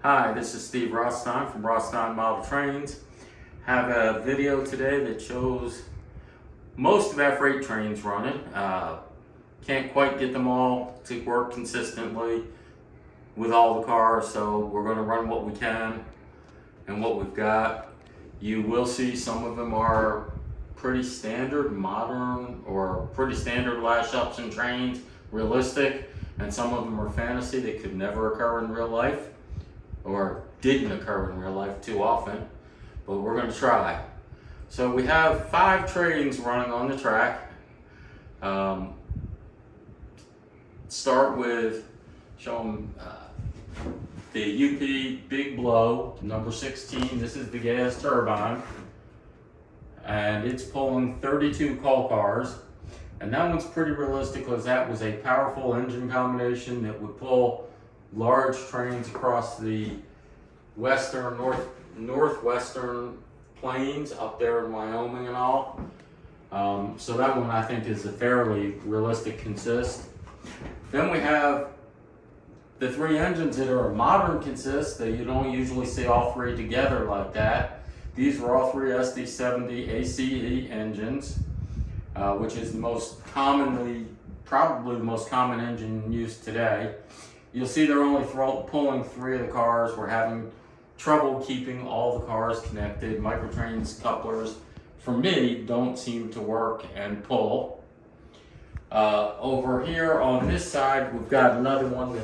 Hi, this is Steve Rothstein from Rothstein Model Trains. Have a video today that shows most of our freight trains running. Can't quite get them all to work consistently with all the cars, so we're going to run what we can and what we've got. You will see some of them are pretty standard, modern, or pretty standard lash ups and trains, realistic, and some of them are fantasy that could never occur in real life, or didn't occur in real life too often, but we're going to try. So we have 5 trains running on the track. Start with showing the UP Big Blow number 16. This is the gas turbine, and it's pulling 32 coal cars. And that one's pretty realistic because that was a powerful engine combination that would pull large trains across the western, northwestern plains up there in Wyoming and all. So that one I think is a fairly realistic consist. Then we have the 3 engines that are a modern consist that you don't usually see all 3 together like that. These are all 3 SD70 ACE engines, which is the most commonly, probably the most common engine used today. You'll see they're only pulling 3 of the cars. We're having trouble keeping all the cars connected. Microtrains couplers, for me, don't seem to work and pull. Over here on this side, we've got another one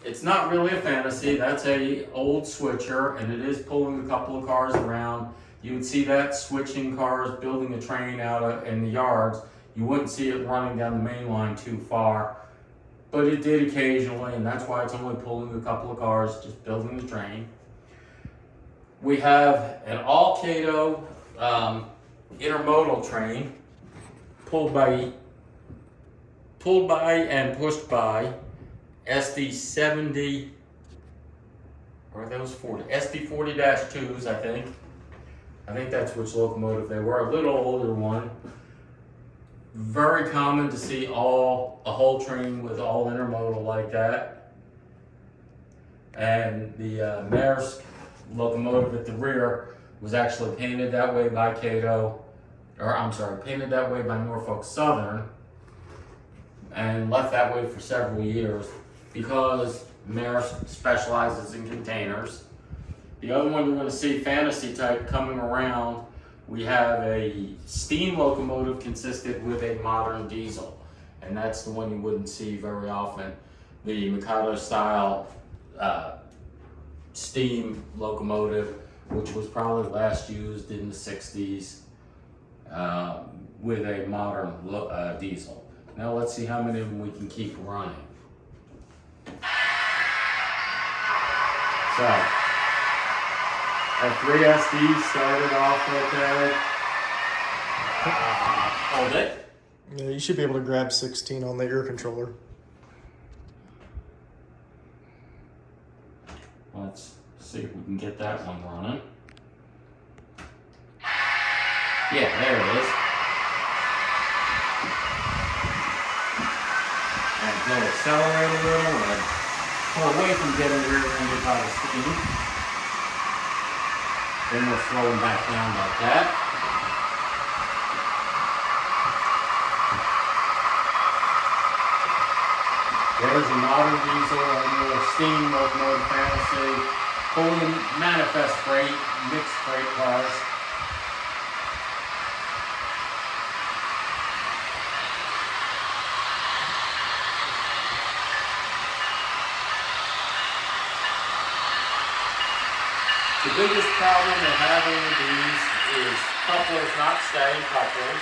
it's not really a fantasy. That's a old switcher, and it is pulling a couple of cars around. You would see that switching cars, building a train out in the yards. You wouldn't see it running down the main line too far, but it did occasionally, and that's why it's only pulling a couple of cars, just building the train. We have an all-Cato intermodal train pulled by and pushed by SD70, or are those 40? SD40-2s, I think. I think that's which locomotive they were. A little older one. Very common to see a whole train with all intermodal like that. And the Maersk locomotive at the rear was actually painted that way by painted that way by Norfolk Southern, and left that way for several years because Maersk specializes in containers. The other one you're going to see, fantasy type, coming around, we have a steam locomotive consisted with a modern diesel, and that's the one you wouldn't see very often. The Mikado style steam locomotive, which was probably last used in the 60s with a modern diesel. Now let's see how many of them we can keep running. So, our 3 SDs started off okay. Hold it. Yeah, you should be able to grab 16 on the air controller. Let's see if we can get that one running. Yeah, there it is. And we'll accelerate a little and pull away from getting rear-ended by the steam. Then we'll slow them back down like that. There's a modern diesel, a little steam locomotive fantasy, pulling manifest freight, mixed freight cars. The biggest problem they're having with these is couplers not staying coupled.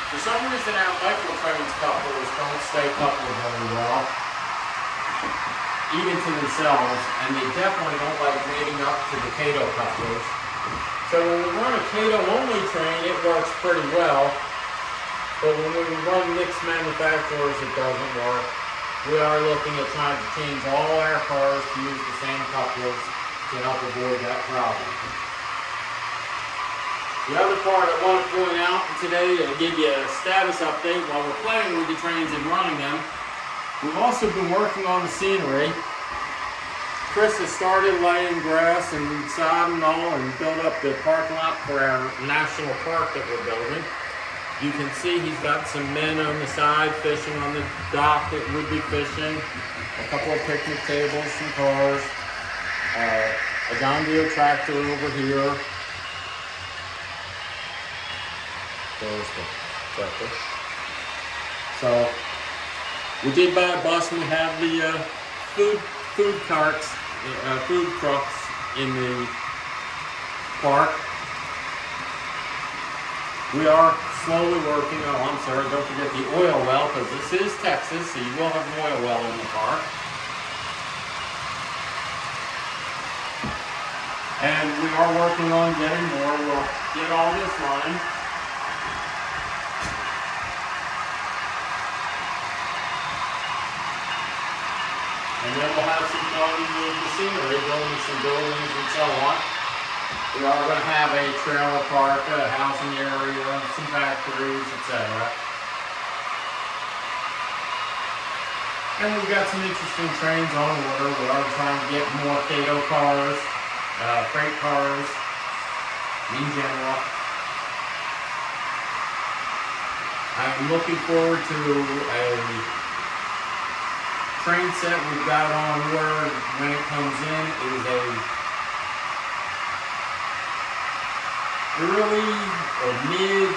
For some reason our microtrains couplers don't stay coupled very well, even to themselves, and they definitely don't like mating up to the Cato couplers. So when we run a Cato only train, it works pretty well. But when we run mixed manufacturers, it doesn't work. We are looking at trying to change all our cars to use the same couplers to help avoid that problem. The other part I want to point out today to give you a status update while we're playing with the trains and running them, we've also been working on the scenery. Chris has started laying grass and sod and all and built up the parking lot for our national park that we're building. You can see he's got some men on the side fishing on the dock that would be fishing, a couple of picnic tables, some cars, a John Deere tractor over here. There's the tractor. So we did buy a bus and we have the food carts, food trucks in the park. We are slowly working on, I'm sorry, don't forget the oil well, because this is Texas, so you will have an oil well in the park. And we are working on getting more. We'll get all this running. And then we'll have some fun with the scenery, building some buildings and so on. We are going to have a trailer park, a housing area, some factories, etc. And we've got some interesting trains on order. We are trying to get more Cato cars, freight cars, in general. I'm looking forward to a train set we've got on order when it comes in. It is a early or mid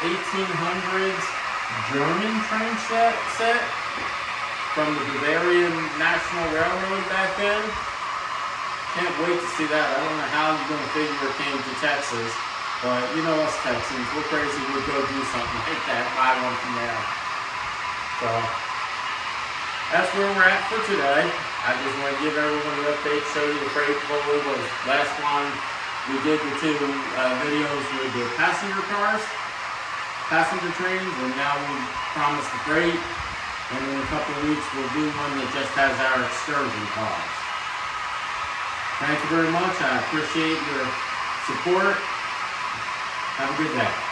1800s German train set from the Bavarian National Railroad back then. Can't wait to see that. I don't know how you're going to figure it came to Texas, but you know us Texans, we're crazy. We'll go do something like that, buy one from there. So that's where we're at for today. I just want to give everyone an update, show you the freight pull. Was last one we did the two videos with the passenger cars, passenger trains, and now we promised the freight. And in a couple of weeks we'll do one that just has our excursion cars. Thank you very much. I appreciate your support. Have a good day.